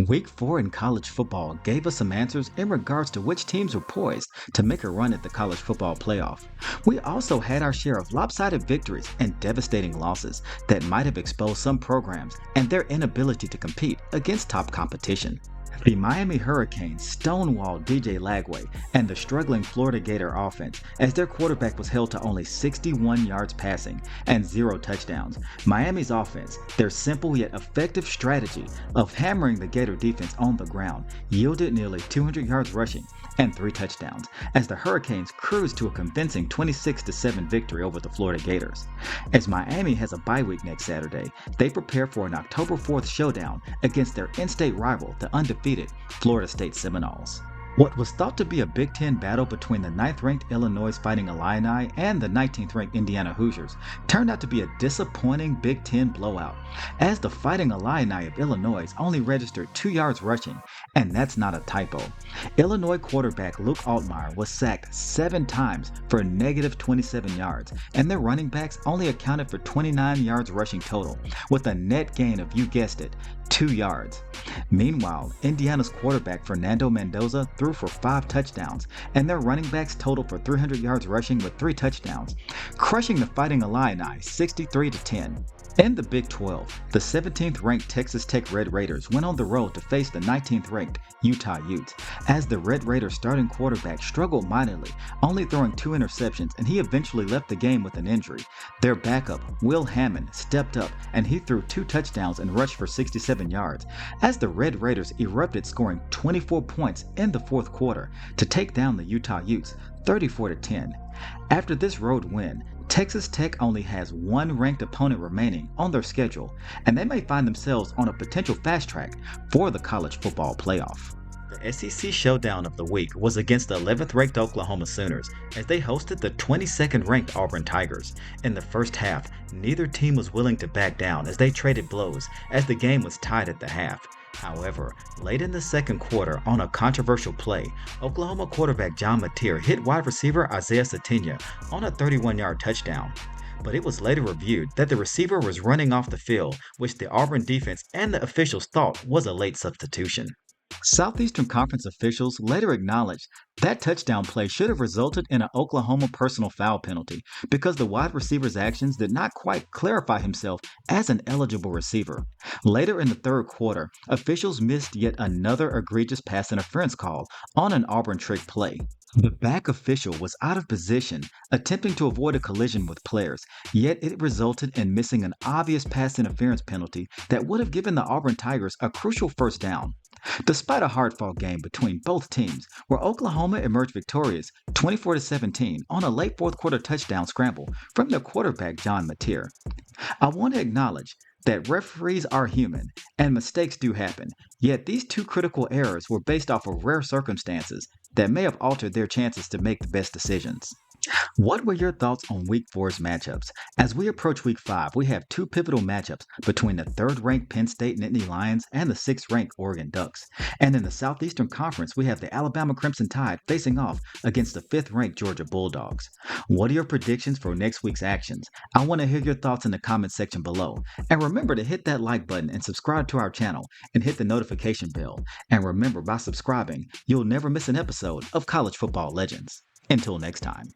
Week 4 in college football gave us some answers in regards to which teams were poised to make a run at the college football playoff. We also had our share of lopsided victories and devastating losses that might have exposed some programs and their inability to compete against top competition. The Miami Hurricanes stonewalled DJ Lagway and the struggling Florida Gator offense as their quarterback was held to only 61 yards passing and 0 touchdowns. Miami's offense, their simple yet effective strategy of hammering the Gator defense on the ground, yielded nearly 200 yards rushing and 3 touchdowns as the Hurricanes cruised to a convincing 26-7 victory over the Florida Gators. As Miami has a bye week next Saturday, they prepare for an October 4th showdown against their in-state rival, the undefeated Florida State Seminoles. What was thought to be a Big Ten battle between the 9th-ranked Illinois Fighting Illini and the 19th-ranked Indiana Hoosiers turned out to be a disappointing Big Ten blowout, as the Fighting Illini of Illinois only registered 2 yards rushing, and that's not a typo. Illinois quarterback Luke Altmaier was sacked 7 times for a negative 27 yards, and their running backs only accounted for 29 yards rushing total, with a net gain of, you guessed it, 2 yards. Meanwhile, Indiana's quarterback Fernando Mendoza threw for 5 touchdowns, and their running backs totaled for 300 yards rushing with 3 touchdowns, crushing the Fighting Illini 63-10. In the Big 12, the 17th-ranked Texas Tech Red Raiders went on the road to face the 19th-ranked Utah Utes, as the Red Raiders starting quarterback struggled mightily, only throwing 2 interceptions, and he eventually left the game with an injury. Their backup, Will Hammond, stepped up, and he threw 2 touchdowns and rushed for 67 yards, as the Red Raiders erupted, scoring 24 points in the fourth quarter to take down the Utah Utes 34-10. After this road win, Texas Tech only has 1 ranked opponent remaining on their schedule, and they may find themselves on a potential fast track for the college football playoff. The SEC showdown of the week was against the 11th-ranked Oklahoma Sooners as they hosted the 22nd-ranked Auburn Tigers. In the first half, neither team was willing to back down as they traded blows as the game was tied at the half. However, late in the second quarter on a controversial play, Oklahoma quarterback John Mateer hit wide receiver Isaiah Sategna on a 31-yard touchdown. But it was later reviewed that the receiver was running off the field, which the Auburn defense and the officials thought was a late substitution. Southeastern Conference officials later acknowledged that touchdown play should have resulted in an Oklahoma personal foul penalty because the wide receiver's actions did not quite clarify himself as an eligible receiver. Later in the third quarter, officials missed yet another egregious pass interference call on an Auburn trick play. The back official was out of position, attempting to avoid a collision with players, yet it resulted in missing an obvious pass interference penalty that would have given the Auburn Tigers a crucial first down. Despite a hard-fought game between both teams, where Oklahoma emerged victorious 24-17 on a late fourth-quarter touchdown scramble from their quarterback John Mateer. I want to acknowledge that referees are human and mistakes do happen, yet these 2 critical errors were based off of rare circumstances that may have altered their chances to make the best decisions. What were your thoughts on Week 4's matchups? As we approach Week 5, we have 2 pivotal matchups between the 3rd-ranked Penn State Nittany Lions and the 6th-ranked Oregon Ducks. And in the Southeastern Conference, we have the Alabama Crimson Tide facing off against the 5th-ranked Georgia Bulldogs. What are your predictions for next week's actions? I want to hear your thoughts in the comments section below. And remember to hit that like button and subscribe to our channel and hit the notification bell. And remember, by subscribing, you'll never miss an episode of College Football Legends. Until next time.